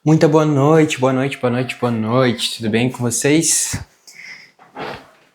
Muita boa noite, boa noite, boa noite, boa noite. Tudo bem com vocês?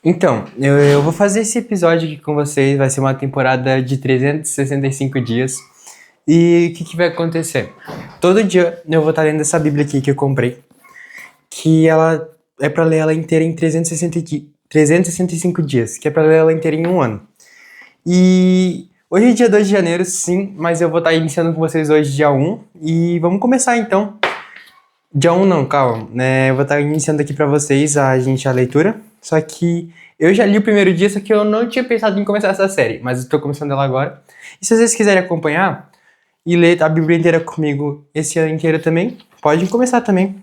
Então, eu vou fazer esse episódio aqui com vocês. Vai ser uma temporada de 365 dias. E o que vai acontecer? Todo dia eu vou estar lendo essa Bíblia aqui que eu comprei. Que ela é para ler ela inteira em 365 dias. Que é para ler ela inteira em um ano. E hoje é dia 2 de janeiro, sim. Mas eu vou estar iniciando com vocês hoje dia 1. E vamos começar então. Dia 1 não, calma. Eu vou estar iniciando aqui pra vocês a leitura. Só que eu já li o primeiro dia, só que eu não tinha pensado em começar essa série. Mas eu tô começando ela agora. E se vocês quiserem acompanhar e ler a Bíblia inteira comigo esse ano inteiro também, podem começar também.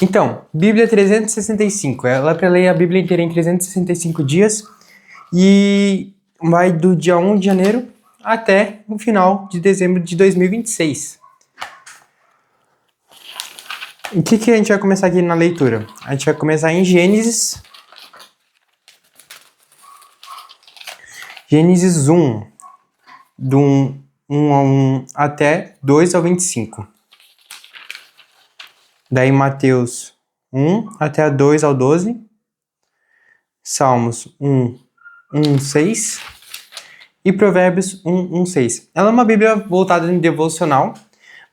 Então, Bíblia 365. Ela é pra ler a Bíblia inteira em 365 dias. E vai do dia 1 de janeiro até o final de dezembro de 2026. O que a gente vai começar aqui na leitura? A gente vai começar em Gênesis 1, do 1 até 2 ao 25. Daí Mateus 1 até 2 ao 12. Salmos 6. E Provérbios 6. Ela é uma Bíblia voltada em devocional,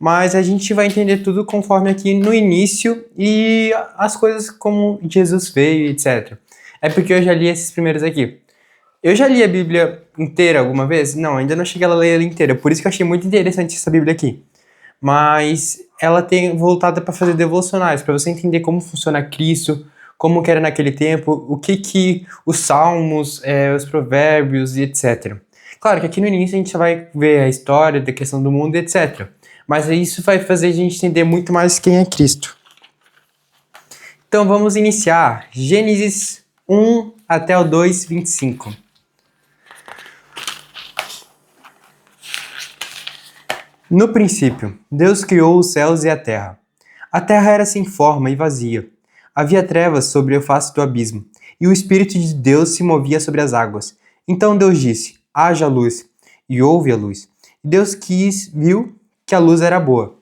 mas a gente vai entender tudo conforme aqui no início e as coisas como Jesus veio, etc. É porque eu já li esses primeiros aqui. Eu já li a Bíblia inteira alguma vez? Não, ainda não cheguei a ler ela inteira. Por isso que eu achei muito interessante essa Bíblia aqui. Mas ela tem voltada para fazer devocionais, para você entender como funciona Cristo, como que era naquele tempo, o que os salmos, os provérbios e etc. Claro que aqui no início a gente vai ver a história da questão do mundo, etc. Mas isso vai fazer a gente entender muito mais quem é Cristo. Então vamos iniciar. Gênesis 1 até o 2, 25. No princípio, Deus criou os céus e a terra. A terra era sem forma e vazia. Havia trevas sobre a face do abismo, e o Espírito de Deus se movia sobre as águas. Então Deus disse: haja luz, e houve a luz. E Deus viu que a luz era boa,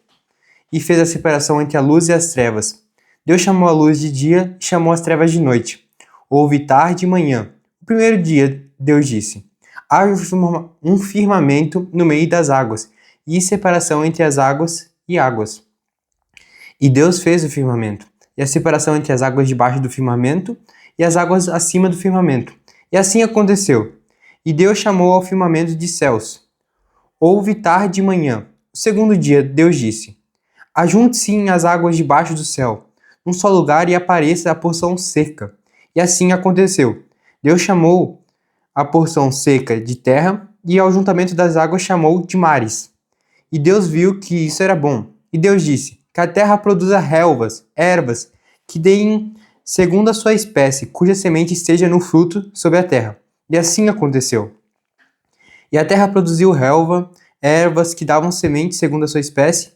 e fez a separação entre a luz e as trevas. Deus chamou a luz de dia e chamou as trevas de noite. Houve tarde e manhã. O primeiro dia, Deus disse: haja um firmamento no meio das águas, e separação entre as águas e águas. E Deus fez o firmamento, e a separação entre as águas debaixo do firmamento e as águas acima do firmamento. E assim aconteceu. E Deus chamou ao firmamento de céus. Houve tarde e manhã. O segundo dia, Deus disse: ajunte-se as águas debaixo do céu, num só lugar, e apareça a porção seca. E assim aconteceu. Deus chamou a porção seca de terra, e ao juntamento das águas chamou de mares. E Deus viu que isso era bom. E Deus disse: que a terra produza relvas, ervas, que deem segundo a sua espécie, cuja semente esteja no fruto sobre a terra. E assim aconteceu. E a terra produziu relva, ervas que davam semente segundo a sua espécie,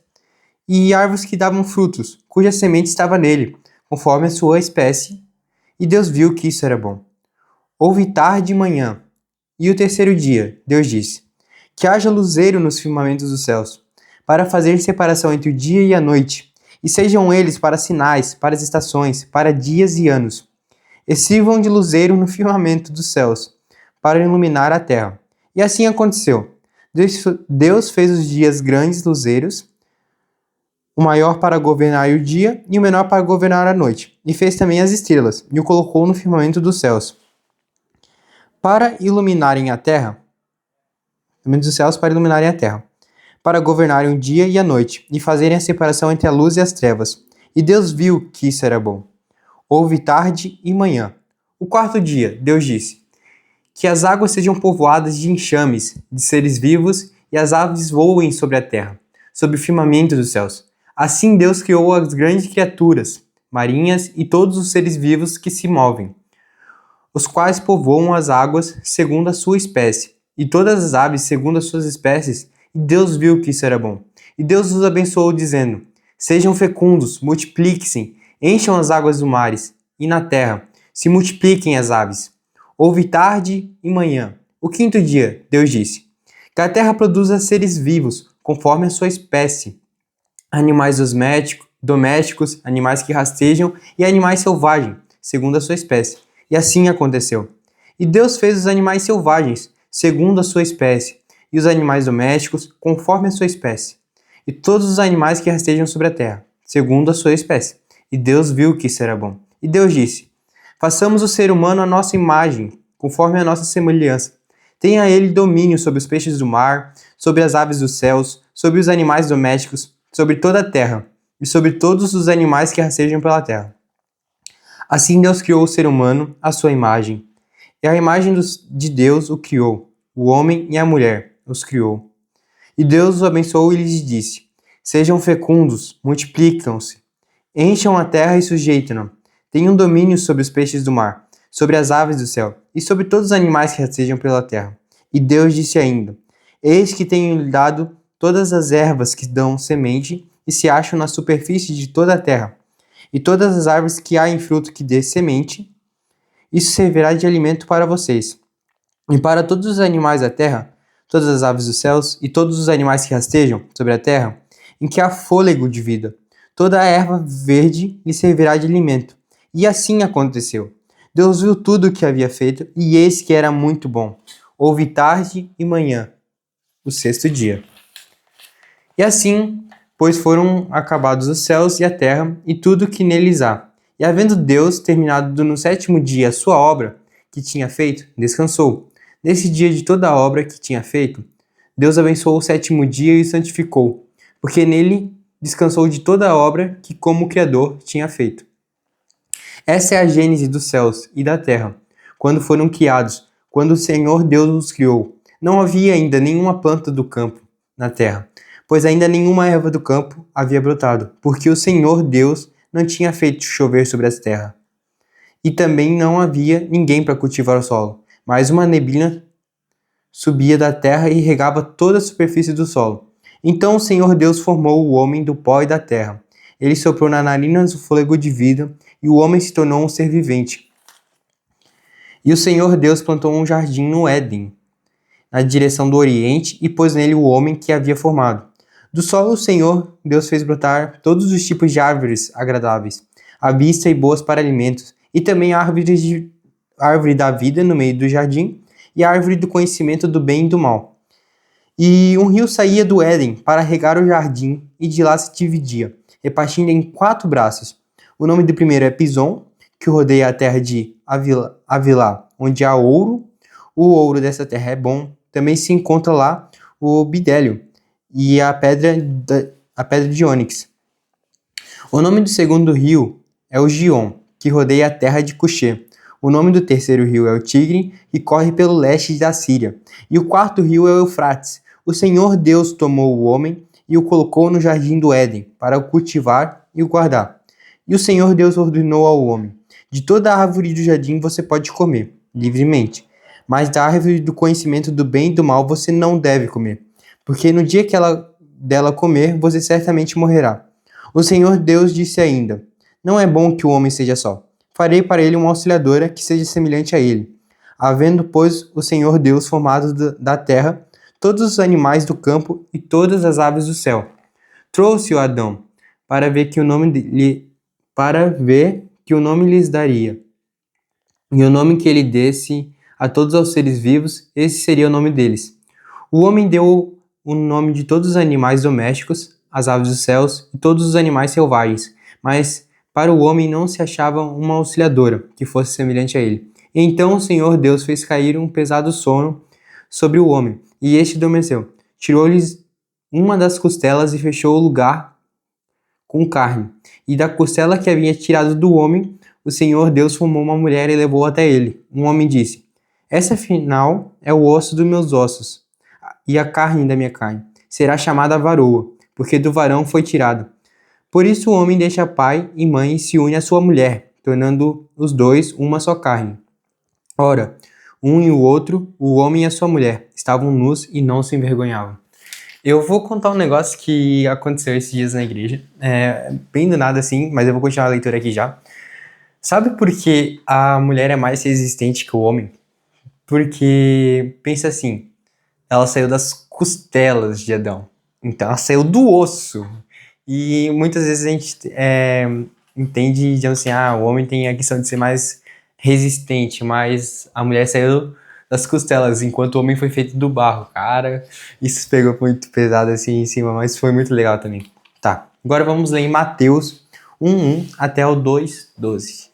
e árvores que davam frutos, cuja semente estava nele, conforme a sua espécie. E Deus viu que isso era bom. Houve tarde e manhã. E o terceiro dia, Deus disse: que haja luzeiro nos firmamentos dos céus, para fazer separação entre o dia e a noite, e sejam eles para sinais, para as estações, para dias e anos. E sirvam de luzeiro no firmamento dos céus, para iluminar a terra. E assim aconteceu. Deus fez os dias grandes luzeiros, o maior para governar o dia e o menor para governar a noite. E fez também as estrelas, e o colocou no firmamento dos céus, para iluminarem a terra, dos céus para iluminarem a terra, para governarem o dia e a noite, e fazerem a separação entre a luz e as trevas. E Deus viu que isso era bom. Houve tarde e manhã. O quarto dia, Deus disse: que as águas sejam povoadas de enxames, de seres vivos, e as aves voem sobre a terra, sob o firmamento dos céus. Assim Deus criou as grandes criaturas, marinhas e todos os seres vivos que se movem, os quais povoam as águas segundo a sua espécie, e todas as aves segundo as suas espécies. E Deus viu que isso era bom. E Deus os abençoou, dizendo: sejam fecundos, multipliquem-se, encham as águas dos mares, e na terra se multipliquem as aves. Houve tarde e manhã. O quinto dia, Deus disse: que a terra produza seres vivos, conforme a sua espécie, animais domésticos, animais que rastejam e animais selvagens, segundo a sua espécie. E assim aconteceu. E Deus fez os animais selvagens, segundo a sua espécie, e os animais domésticos, conforme a sua espécie, e todos os animais que rastejam sobre a terra, segundo a sua espécie. E Deus viu que isso era bom. E Deus disse: façamos o ser humano à nossa imagem, conforme a nossa semelhança. Tenha ele domínio sobre os peixes do mar, sobre as aves dos céus, sobre os animais domésticos, sobre toda a terra, e sobre todos os animais que rastejam pela terra. Assim Deus criou o ser humano à sua imagem. E a imagem de Deus o criou, o homem e a mulher os criou. E Deus os abençoou e lhes disse: sejam fecundos, multiplicam-se, encham a terra e sujeitem-na. Tenham domínio sobre os peixes do mar, sobre as aves do céu e sobre todos os animais que rastejam pela terra. E Deus disse ainda: eis que tenho-lhe dado todas as ervas que dão semente e se acham na superfície de toda a terra, e todas as árvores que há em fruto que dê semente. Isso servirá de alimento para vocês. E para todos os animais da terra, todas as aves dos céus e todos os animais que rastejam sobre a terra, em que há fôlego de vida, toda a erva verde lhe servirá de alimento. E assim aconteceu. Deus viu tudo o que havia feito, e eis que era muito bom. Houve tarde e manhã, o sexto dia. E assim, pois foram acabados os céus e a terra, e tudo o que neles há. E havendo Deus terminado no sétimo dia a sua obra que tinha feito, descansou. Nesse dia de toda a obra que tinha feito, Deus abençoou o sétimo dia e o santificou, porque nele descansou de toda a obra que, como Criador, tinha feito. Essa é a gênese dos céus e da terra, quando foram criados, quando o Senhor Deus os criou. Não havia ainda nenhuma planta do campo na terra, pois ainda nenhuma erva do campo havia brotado, porque o Senhor Deus não tinha feito chover sobre a terra. E também não havia ninguém para cultivar o solo, mas uma neblina subia da terra e regava toda a superfície do solo. Então o Senhor Deus formou o homem do pó e da terra. Ele soprou nas narinas o fôlego de vida, e o homem se tornou um ser vivente. E o Senhor Deus plantou um jardim no Éden, na direção do Oriente, e pôs nele o homem que havia formado. Do solo o Senhor Deus fez brotar todos os tipos de árvores agradáveis, à vista e boas para alimentos, e também a árvore da vida no meio do jardim, e a árvore do conhecimento do bem e do mal. E um rio saía do Éden para regar o jardim, e de lá se dividia, repartindo em 4 braços. O nome do primeiro é Pison, que rodeia a terra de Havilá, onde há ouro. O ouro dessa terra é bom. Também se encontra lá o bidélio e a pedra de ônix. O nome do segundo rio é o Gion, que rodeia a terra de Cuxê. O nome do terceiro rio é o Tigre, que corre pelo leste da Síria. E o quarto rio é o Eufrates. O Senhor Deus tomou o homem e o colocou no jardim do Éden, para o cultivar e o guardar. E o Senhor Deus ordenou ao homem: de toda a árvore do jardim você pode comer, livremente, mas da árvore do conhecimento do bem e do mal você não deve comer, porque no dia que dela comer, você certamente morrerá. O Senhor Deus disse ainda: não é bom que o homem seja só. Farei para ele uma auxiliadora que seja semelhante a ele. Havendo, pois, o Senhor Deus formado da terra todos os animais do campo e todas as aves do céu, trouxe-o a Adão para ver que o nome lhes daria. E o nome que ele desse a todos os seres vivos, esse seria o nome deles. O homem deu o nome de todos os animais domésticos, as aves dos céus e todos os animais selvagens, mas para o homem não se achava uma auxiliadora que fosse semelhante a ele. E então o Senhor Deus fez cair um pesado sono sobre o homem, e este adormeceu. Tirou-lhes uma das costelas e fechou o lugar com carne. E da costela que havia tirado do homem, o Senhor Deus formou uma mulher e levou até ele. Um homem disse: essa afinal é o osso dos meus ossos e a carne da minha carne. Será chamada varoa, porque do varão foi tirado. Por isso o homem deixa pai e mãe e se une à sua mulher, tornando os dois uma só carne. Ora, um e o outro, o homem e a sua mulher, estavam nus e não se envergonhavam. Eu vou contar um negócio que aconteceu esses dias na igreja. Bem do nada assim, mas eu vou continuar a leitura aqui já. Sabe por que a mulher é mais resistente que o homem? Porque, pensa assim, ela saiu das costelas de Adão. Então ela saiu do osso. E muitas vezes a gente entende, digamos assim, o homem tem a questão de ser mais resistente, mas a mulher saiu das costelas, enquanto o homem foi feito do barro. Cara, isso pegou muito pesado assim em cima, mas foi muito legal também. Tá, agora vamos ler em Mateus 1:1 até o 2:12.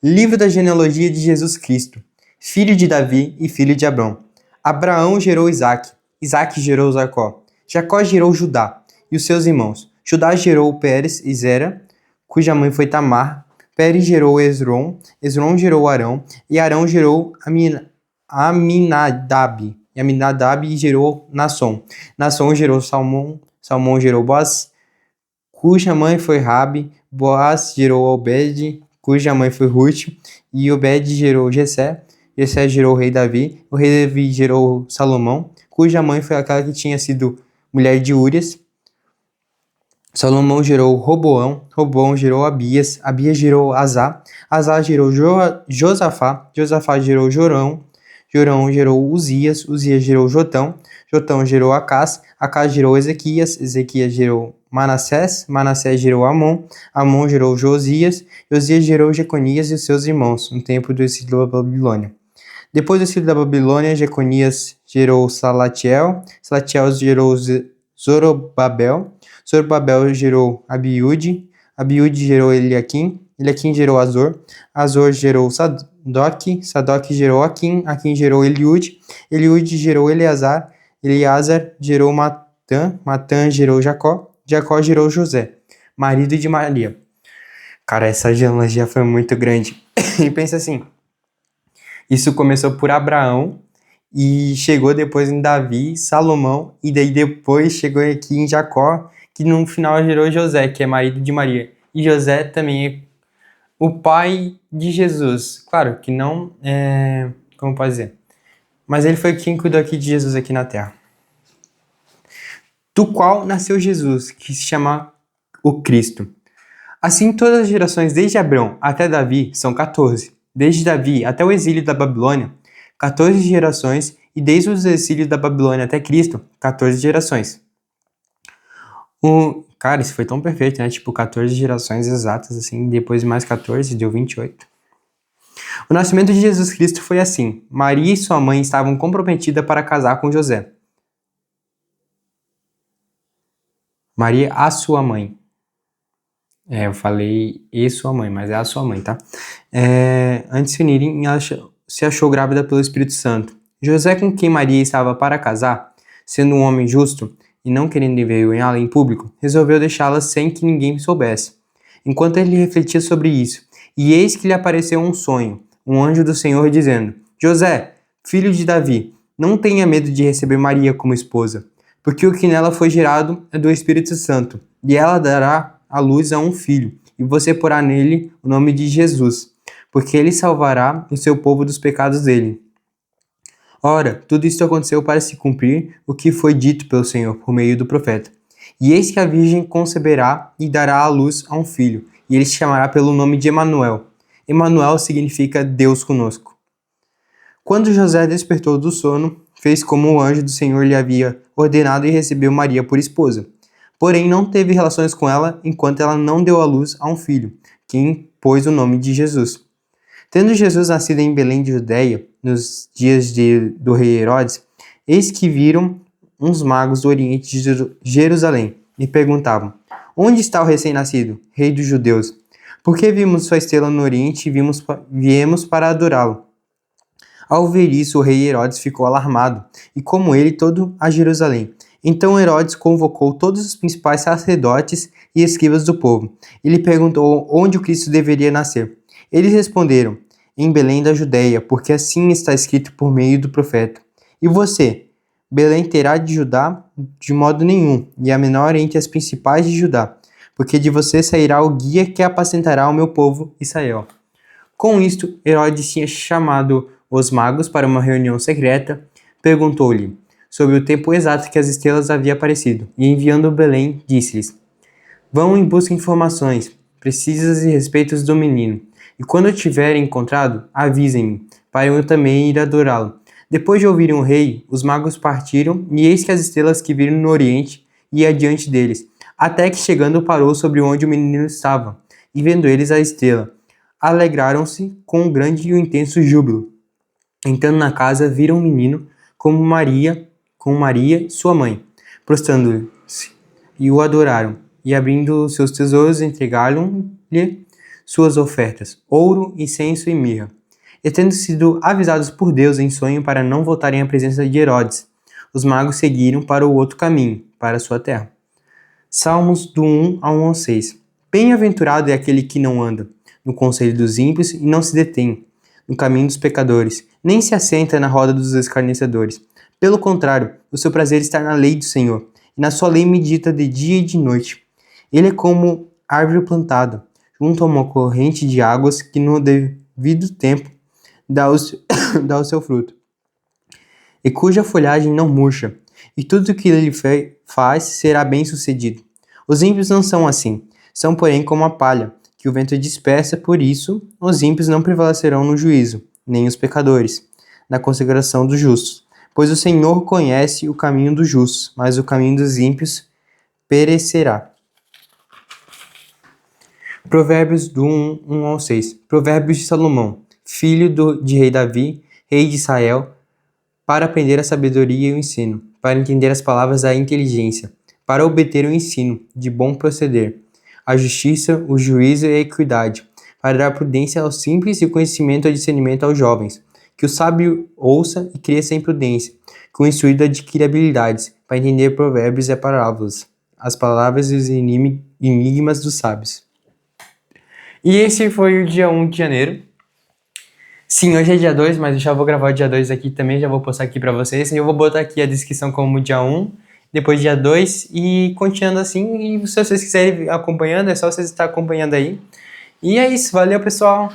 Livro da genealogia de Jesus Cristo, filho de Davi e filho de Abrão. Abraão gerou Isaque, Isaque gerou Jacó, Jacó gerou Judá e os seus irmãos. Judá gerou Pérez e Zera, cuja mãe foi Tamar. Pérez gerou Esrom, Esrom gerou Arão, e Arão gerou Aminadab, e Aminadab gerou Nasson. Nasson gerou Salmão, Salmão gerou Boaz, cuja mãe foi Rabi. Boaz gerou Obed, cuja mãe foi Ruth, e Obed gerou Jessé. Jessé gerou o rei Davi, o rei Davi gerou Salomão, cuja mãe foi aquela que tinha sido mulher de Úrias. Salomão gerou Roboão, Roboão gerou Abias, Abias gerou Azá, Azá gerou Josafá, Josafá gerou Jorão, Jorão gerou Uzias, Uzias gerou Jotão, Jotão gerou Acás, Acás gerou Ezequias, Ezequias gerou Manassés, Manassés gerou Amon, Amon gerou Josias, Josias gerou Jeconias e os seus irmãos, no tempo do exílio da Babilônia. Depois do exílio da Babilônia, Jeconias gerou Salatiel, Salatiel gerou Zorobabel, Zorobabel gerou Abiúde, Abiúde gerou Eliaquim, Eliaquim gerou Azor, Azor gerou Sadoc, Sadoc gerou Aquim, Aquim gerou Eliúde, Eliúde gerou Eleazar, Eleazar gerou Matã, Matã gerou Jacó, Jacó gerou José, marido de Maria. Cara, essa genealogia foi muito grande. E pensa assim, isso começou por Abraão e chegou depois em Davi, Salomão, e daí depois chegou aqui em Jacó, que no final gerou José, que é marido de Maria. E José também é o pai de Jesus. Claro que não é... como pode dizer? Mas ele foi quem cuidou aqui de Jesus aqui na terra. Do qual nasceu Jesus, que se chama o Cristo. Assim, todas as gerações desde Abrão até Davi são 14. Desde Davi até o exílio da Babilônia, 14 gerações, e desde os exílios da Babilônia até Cristo, 14 gerações. Cara, isso foi tão perfeito, né? Tipo, 14 gerações exatas, assim, depois mais 14, deu 28. O nascimento de Jesus Cristo foi assim. Maria e sua mãe estavam comprometidas para casar com José. Maria, a sua mãe. Eu falei e sua mãe, mas é a sua mãe, tá? Antes de se unirem, ela se achou grávida pelo Espírito Santo. José, com quem Maria estava para casar, sendo um homem justo e não querendo envergonhá-la em público, resolveu deixá-la sem que ninguém soubesse. Enquanto ele refletia sobre isso, e eis que lhe apareceu um sonho, um anjo do Senhor dizendo: José, filho de Davi, não tenha medo de receber Maria como esposa, porque o que nela foi gerado é do Espírito Santo, e ela dará à luz a um filho, e você porá nele o nome de Jesus, porque ele salvará o seu povo dos pecados dele. Ora, tudo isso aconteceu para se cumprir o que foi dito pelo Senhor por meio do profeta. E eis que a virgem conceberá e dará à luz a um filho, e ele se chamará pelo nome de Emanuel. Emanuel significa Deus conosco. Quando José despertou do sono, fez como o anjo do Senhor lhe havia ordenado e recebeu Maria por esposa. Porém, não teve relações com ela enquanto ela não deu à luz a um filho, quem pôs o nome de Jesus. Tendo Jesus nascido em Belém de Judeia, nos dias do rei Herodes, eis que viram uns magos do oriente de Jerusalém e perguntavam: Onde está o recém-nascido, rei dos judeus? Porque vimos sua estrela no oriente e viemos para adorá-lo. Ao ver isso, o rei Herodes ficou alarmado, e como ele, todo a Jerusalém. Então Herodes convocou todos os principais sacerdotes e escribas do povo, e lhe perguntou onde o Cristo deveria nascer. Eles responderam: em Belém da Judeia, porque assim está escrito por meio do profeta. E você, Belém terá de Judá de modo nenhum, e a menor entre as principais de Judá, porque de você sairá o guia que apacentará o meu povo Israel. Com isto, Herodes tinha chamado os magos para uma reunião secreta, perguntou-lhe sobre o tempo exato que as estrelas haviam aparecido, e enviando Belém, disse-lhes: Vão em busca de informações precisas e respeitos do menino, e quando o tiverem encontrado, avisem-me, para eu também ir adorá-lo. Depois de ouvirem o rei, os magos partiram, e eis que as estrelas que viram no oriente iam adiante deles, até que chegando parou sobre onde o menino estava, e vendo eles a estrela, alegraram-se com um grande e um intenso júbilo. Entrando na casa, viram o menino com Maria, sua mãe, prostrando-se, e o adoraram, e abrindo seus tesouros, entregaram-lhe suas ofertas, ouro, incenso e mirra. E tendo sido avisados por Deus em sonho para não voltarem à presença de Herodes, os magos seguiram para o outro caminho, para a sua terra. Salmos do 1 ao 1 ao 6. Bem-aventurado é aquele que não anda no conselho dos ímpios e não se detém no caminho dos pecadores, nem se assenta na roda dos escarnecedores. Pelo contrário, o seu prazer está na lei do Senhor, e na sua lei medita de dia e de noite. Ele é como árvore plantada junto a uma corrente de águas que no devido tempo dá o seu fruto, e cuja folhagem não murcha, e tudo o que ele faz será bem sucedido. Os ímpios não são assim, são porém como a palha, que o vento dispersa, por isso os ímpios não prevalecerão no juízo, nem os pecadores, na consagração dos justos. Pois o Senhor conhece o caminho dos justos, mas o caminho dos ímpios perecerá. Provérbios do 1 ao 6. Provérbios de Salomão, filho de rei Davi, rei de Israel, para aprender a sabedoria e o ensino, para entender as palavras da inteligência, para obter o ensino de bom proceder, a justiça, o juízo e a equidade, para dar prudência aos simples e o conhecimento e discernimento aos jovens. Que o sábio ouça e cresça em prudência, que o instruído adquira habilidades, para entender provérbios e parábolas, as palavras e os enigmas dos sábios. E esse foi o dia 1 de janeiro. Sim, hoje é dia 2, mas eu já vou gravar o dia 2 aqui também, já vou postar aqui pra vocês. E eu vou botar aqui a descrição como dia 1, depois dia 2 e continuando assim. E se vocês quiserem ir acompanhando, é só vocês estar acompanhando aí. E é isso, valeu pessoal!